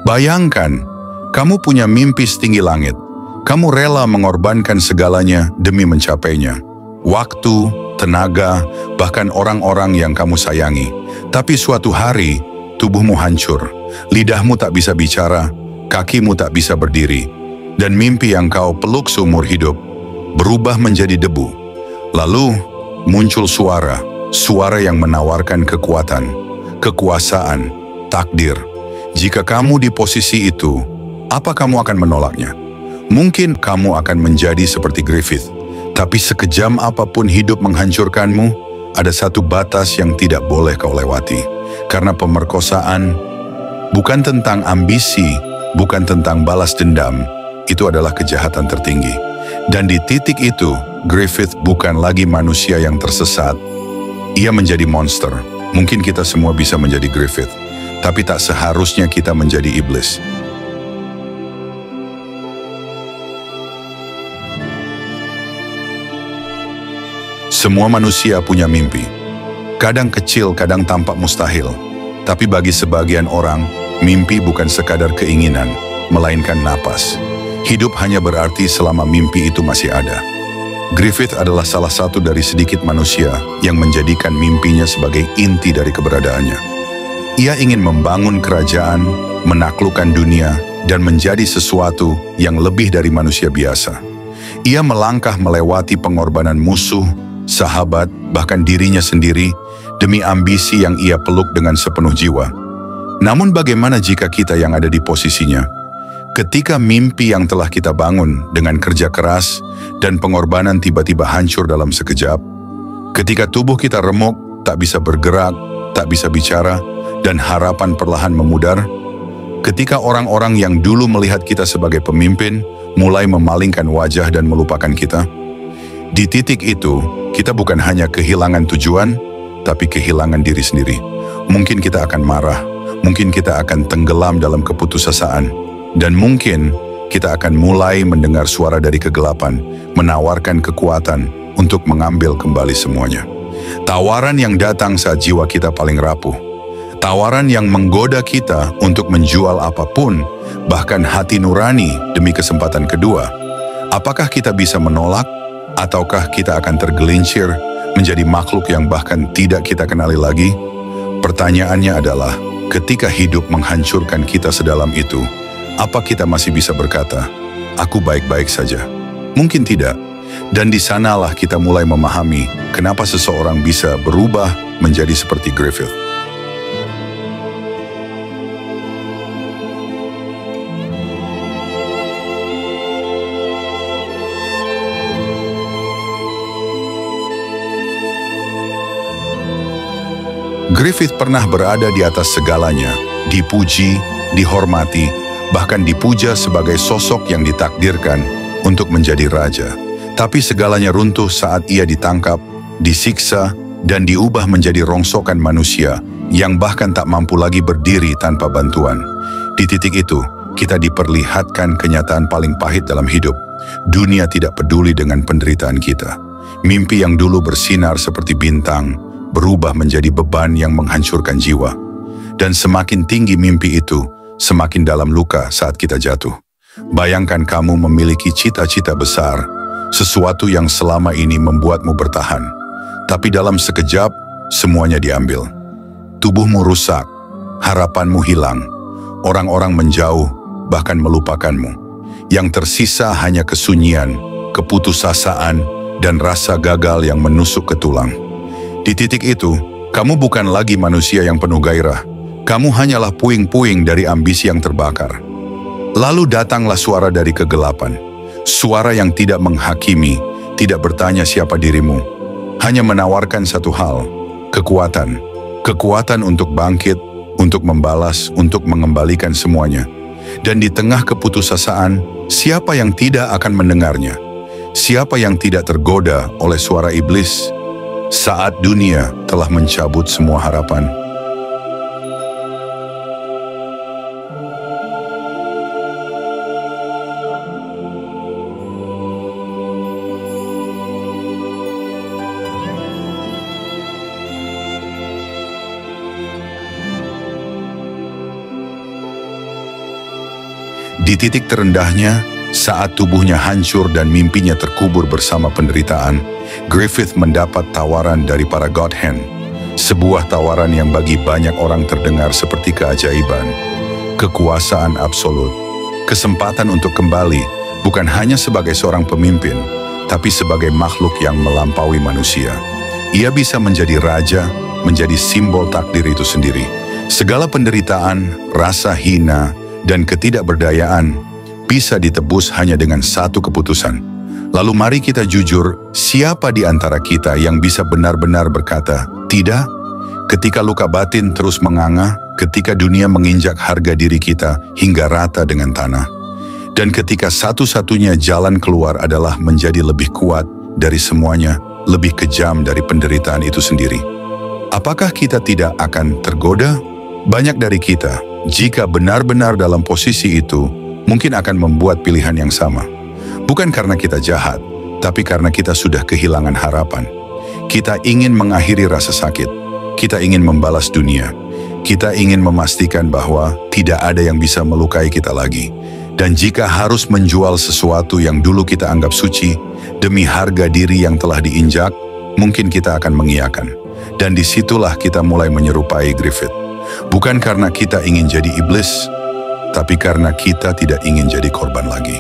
Bayangkan, kamu punya mimpi setinggi langit. Kamu rela mengorbankan segalanya demi mencapainya. Waktu, tenaga, bahkan orang-orang yang kamu sayangi. Tapi suatu hari, tubuhmu hancur. Lidahmu tak bisa bicara, kakimu tak bisa berdiri. Dan mimpi yang kau peluk seumur hidup berubah menjadi debu. Lalu muncul suara yang menawarkan kekuatan, kekuasaan, takdir. Jika kamu di posisi itu, apa kamu akan menolaknya? Mungkin kamu akan menjadi seperti Griffith, tapi sekejam apapun hidup menghancurkanmu, ada satu batas yang tidak boleh kau lewati. Karena pemerkosaan bukan tentang ambisi, bukan tentang balas dendam, itu adalah kejahatan tertinggi. Dan di titik itu, Griffith bukan lagi manusia yang tersesat. Ia menjadi monster. Mungkin kita semua bisa menjadi Griffith, tapi tak seharusnya kita menjadi iblis. Semua manusia punya mimpi. Kadang kecil, kadang tampak mustahil. Tapi bagi sebagian orang, mimpi bukan sekadar keinginan, melainkan napas. Hidup hanya berarti selama mimpi itu masih ada. Griffith adalah salah satu dari sedikit manusia yang menjadikan mimpinya sebagai inti dari keberadaannya. Ia ingin membangun kerajaan, menaklukkan dunia, dan menjadi sesuatu yang lebih dari manusia biasa. Ia melangkah melewati pengorbanan musuh, sahabat, bahkan dirinya sendiri demi ambisi yang ia peluk dengan sepenuh jiwa. Namun bagaimana jika kita yang ada di posisinya? Ketika mimpi yang telah kita bangun dengan kerja keras dan pengorbanan tiba-tiba hancur dalam sekejap, ketika tubuh kita remuk, tak bisa bergerak, tak bisa bicara, dan harapan perlahan memudar, ketika orang-orang yang dulu melihat kita sebagai pemimpin mulai memalingkan wajah dan melupakan kita, di titik itu, kita bukan hanya kehilangan tujuan, tapi kehilangan diri sendiri. Mungkin kita akan marah, mungkin kita akan tenggelam dalam keputusasaan, dan mungkin kita akan mulai mendengar suara dari kegelapan, menawarkan kekuatan untuk mengambil kembali semuanya. Tawaran yang datang saat jiwa kita paling rapuh. Tawaran yang menggoda kita untuk menjual apapun, bahkan hati nurani demi kesempatan kedua. Apakah kita bisa menolak? Ataukah kita akan tergelincir menjadi makhluk yang bahkan tidak kita kenali lagi? Pertanyaannya adalah, ketika hidup menghancurkan kita sedalam itu, apa kita masih bisa berkata, "Aku baik-baik saja"? Mungkin tidak. Dan di sanalah kita mulai memahami kenapa seseorang bisa berubah menjadi seperti Griffith. Griffith pernah berada di atas segalanya, dipuji, dihormati, bahkan dipuja sebagai sosok yang ditakdirkan untuk menjadi raja. Tapi segalanya runtuh saat ia ditangkap, disiksa, dan diubah menjadi rongsokan manusia yang bahkan tak mampu lagi berdiri tanpa bantuan. Di titik itu, kita diperlihatkan kenyataan paling pahit dalam hidup. Dunia tidak peduli dengan penderitaan kita. Mimpi yang dulu bersinar seperti bintang, berubah menjadi beban yang menghancurkan jiwa. Dan semakin tinggi mimpi itu, semakin dalam luka saat kita jatuh. Bayangkan kamu memiliki cita-cita besar, sesuatu yang selama ini membuatmu bertahan. Tapi dalam sekejap, semuanya diambil. Tubuhmu rusak, harapanmu hilang, orang-orang menjauh, bahkan melupakanmu. Yang tersisa hanya kesunyian, keputusasaan, dan rasa gagal yang menusuk ke tulang. Di titik itu, kamu bukan lagi manusia yang penuh gairah. Kamu hanyalah puing-puing dari ambisi yang terbakar. Lalu datanglah suara dari kegelapan. Suara yang tidak menghakimi, tidak bertanya siapa dirimu. Hanya menawarkan satu hal, kekuatan. Kekuatan untuk bangkit, untuk membalas, untuk mengembalikan semuanya. Dan di tengah keputusasaan, siapa yang tidak akan mendengarnya? Siapa yang tidak tergoda oleh suara iblis? Saat dunia telah mencabut semua harapan. Di titik terendahnya, saat tubuhnya hancur dan mimpinya terkubur bersama penderitaan, Griffith mendapat tawaran dari para God Hand. Sebuah tawaran yang bagi banyak orang terdengar seperti keajaiban. Kekuasaan absolut, kesempatan untuk kembali bukan hanya sebagai seorang pemimpin, tapi sebagai makhluk yang melampaui manusia. Ia bisa menjadi raja, menjadi simbol takdir itu sendiri. Segala penderitaan, rasa hina, dan ketidakberdayaan bisa ditebus hanya dengan satu keputusan. Lalu mari kita jujur, siapa di antara kita yang bisa benar-benar berkata, tidak? Ketika luka batin terus menganga, ketika dunia menginjak harga diri kita hingga rata dengan tanah, dan ketika satu-satunya jalan keluar adalah menjadi lebih kuat dari semuanya, lebih kejam dari penderitaan itu sendiri. Apakah kita tidak akan tergoda? Banyak dari kita, jika benar-benar dalam posisi itu, mungkin akan membuat pilihan yang sama. Bukan karena kita jahat, tapi karena kita sudah kehilangan harapan. Kita ingin mengakhiri rasa sakit. Kita ingin membalas dunia. Kita ingin memastikan bahwa tidak ada yang bisa melukai kita lagi. Dan jika harus menjual sesuatu yang dulu kita anggap suci, demi harga diri yang telah diinjak, mungkin kita akan mengiyakan. Dan disitulah kita mulai menyerupai Griffith. Bukan karena kita ingin jadi iblis, tapi karena kita tidak ingin jadi korban lagi.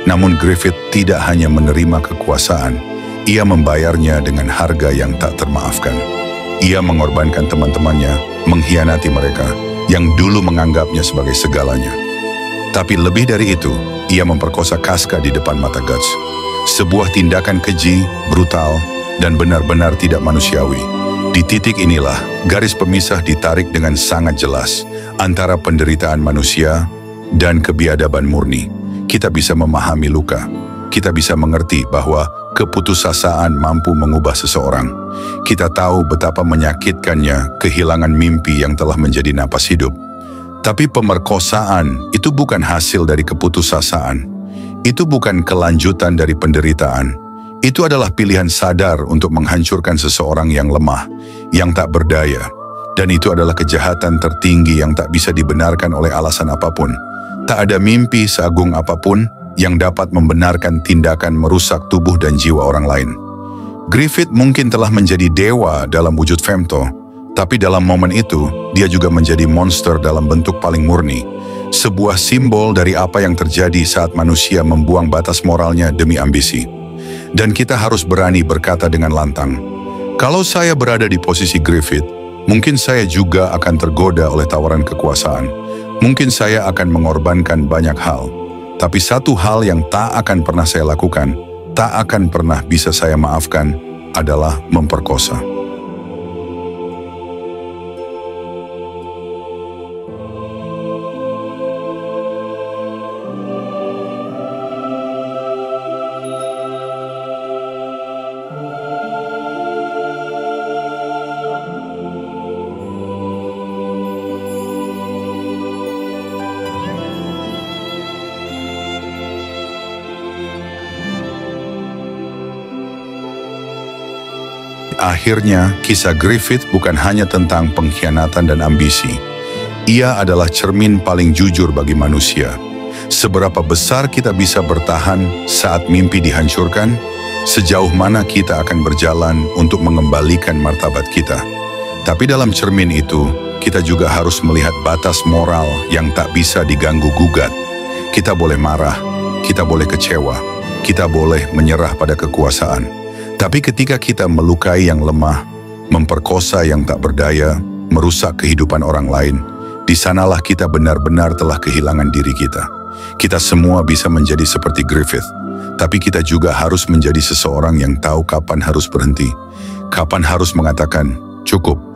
Namun Griffith tidak hanya menerima kekuasaan, ia membayarnya dengan harga yang tak termaafkan. Ia mengorbankan teman-temannya, mengkhianati mereka, yang dulu menganggapnya sebagai segalanya. Tapi lebih dari itu, ia memperkosa Casca di depan mata Guts. Sebuah tindakan keji, brutal, dan benar-benar tidak manusiawi. Di titik inilah, garis pemisah ditarik dengan sangat jelas antara penderitaan manusia dan kebiadaban murni. Kita bisa memahami luka. Kita bisa mengerti bahwa keputusasaan mampu mengubah seseorang. Kita tahu betapa menyakitkannya kehilangan mimpi yang telah menjadi napas hidup. Tapi pemerkosaan itu bukan hasil dari keputusasaan. Itu bukan kelanjutan dari penderitaan. Itu adalah pilihan sadar untuk menghancurkan seseorang yang lemah, yang tak berdaya. Dan itu adalah kejahatan tertinggi yang tak bisa dibenarkan oleh alasan apapun. Tak ada mimpi seagung apapun yang dapat membenarkan tindakan merusak tubuh dan jiwa orang lain. Griffith mungkin telah menjadi dewa dalam wujud Femto, tapi dalam momen itu, dia juga menjadi monster dalam bentuk paling murni. Sebuah simbol dari apa yang terjadi saat manusia membuang batas moralnya demi ambisi. Dan kita harus berani berkata dengan lantang, kalau saya berada di posisi Griffith, mungkin saya juga akan tergoda oleh tawaran kekuasaan. Mungkin saya akan mengorbankan banyak hal. Tapi satu hal yang tak akan pernah saya lakukan, tak akan pernah bisa saya maafkan, adalah memperkosa. Akhirnya, kisah Griffith bukan hanya tentang pengkhianatan dan ambisi. Ia adalah cermin paling jujur bagi manusia. Seberapa besar kita bisa bertahan saat mimpi dihancurkan, sejauh mana kita akan berjalan untuk mengembalikan martabat kita. Tapi dalam cermin itu, kita juga harus melihat batas moral yang tak bisa diganggu-gugat. Kita boleh marah, kita boleh kecewa, kita boleh menyerah pada kekuasaan. Tapi ketika kita melukai yang lemah, memperkosa yang tak berdaya, merusak kehidupan orang lain, di sanalah kita benar-benar telah kehilangan diri kita. Kita semua bisa menjadi seperti Griffith, tapi kita juga harus menjadi seseorang yang tahu kapan harus berhenti, kapan harus mengatakan, cukup.